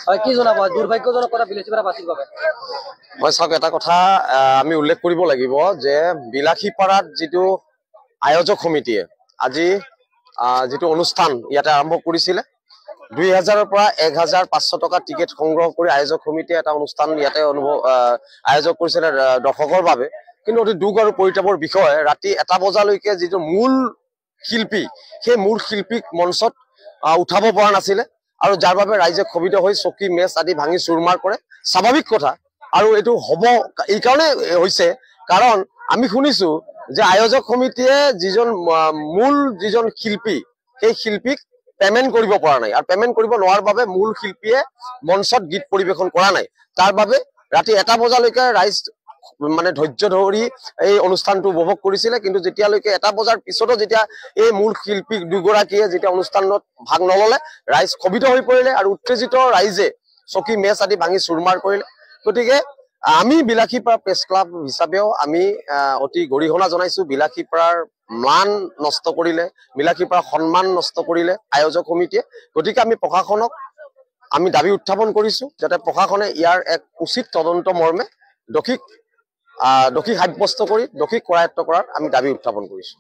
হয় কি জনাব দুৰ্ভাগ্যজনক কথা বিলাসীপাৰা বাসীৰ বাবে? মই চাওক এটা কথা আমি উল্লেখ কৰিব লাগিব যে বিলাসীপাৰাত যিটো আয়োজক সমিতিয়ে আজি যিটো অনুষ্ঠান ইয়াতে আৰম্ভ কৰিছিলে 2000ৰ পৰা 1500 টকা টিকেট সংগ্ৰহ কৰি আয়োজক সমিতিয়ে এটা অনুষ্ঠান ইয়াতে আয়োজক কৰিছিলে দৰ্শকৰ বাবে। কিন্তু অতি দুখ আৰু পৰিতাপৰ বিষয় ৰাতি 1টা বজালৈকে যিটো মূল শিল্পী সেই মূল শিল্পীক মঞ্চত উঠাব পৰা নাছিলে আৰু যাৰ বাবে ৰাইজে ক্ষোভিত হৈ চকী মেচ আদি ভাঙি চুৰমাৰ কৰে। স্বাভাৱিক কথা আৰু এইটো হ'ব এই কাৰণে হৈছে কাৰণ আমি শুনিছো যে আয়োজক সমিতিয়ে যিজন মূল যিজন শিল্পী সেই শিল্পীক পেমেন্ট কৰিব পৰা নাই আৰু পেমেন্ট কৰিব নোৱাৰাৰ বাবে মূল শিল্পীয়ে মঞ্চত গীত পৰিবেশন কৰা নাই। তাৰ বাবে ৰাতি 1টা বজালৈকে ৰাইজ মানে ধৈৰ্য ধৰি এই অনুষ্ঠানটো উপভোগ কৰিছিলে। কিন্তু যেতিয়ালৈকে 1টা বজাৰ পিছতো যেতিয়া এই মূল শিল্পী দুগৰাকীয়ে যেতিয়া অনুষ্ঠানত ভাগ নললে ৰাইজ ক্ষোভিত হৈ পৰিলে আৰু উত্তেজিত ৰাইজে চকী মেচ আদি ভাঙি চুৰমাৰ কৰিলে। গতিকে আমি বিলাসীপাৰা প্ৰেছ ক্লাব হিচাপেও আমি অতি গৰিহণা জনাইছো। বিলাসীপাৰাৰ মান নষ্ট কৰিলে, বিলাসীপাৰাৰ সন্মান নষ্ট কৰিলে আয়োজক সমিতিয়ে। গতিকে আমি প্ৰশাসনক আমি দাবী উত্থাপন কৰিছো যাতে প্ৰশাসনে ইয়াৰ এক উচিত তদন্ত মৰ্মে দোষী সাব্যস্ত কৰি দোষীক কৰায়ত্ব কৰাৰ আমি দাবী উত্থাপন কৰিছো।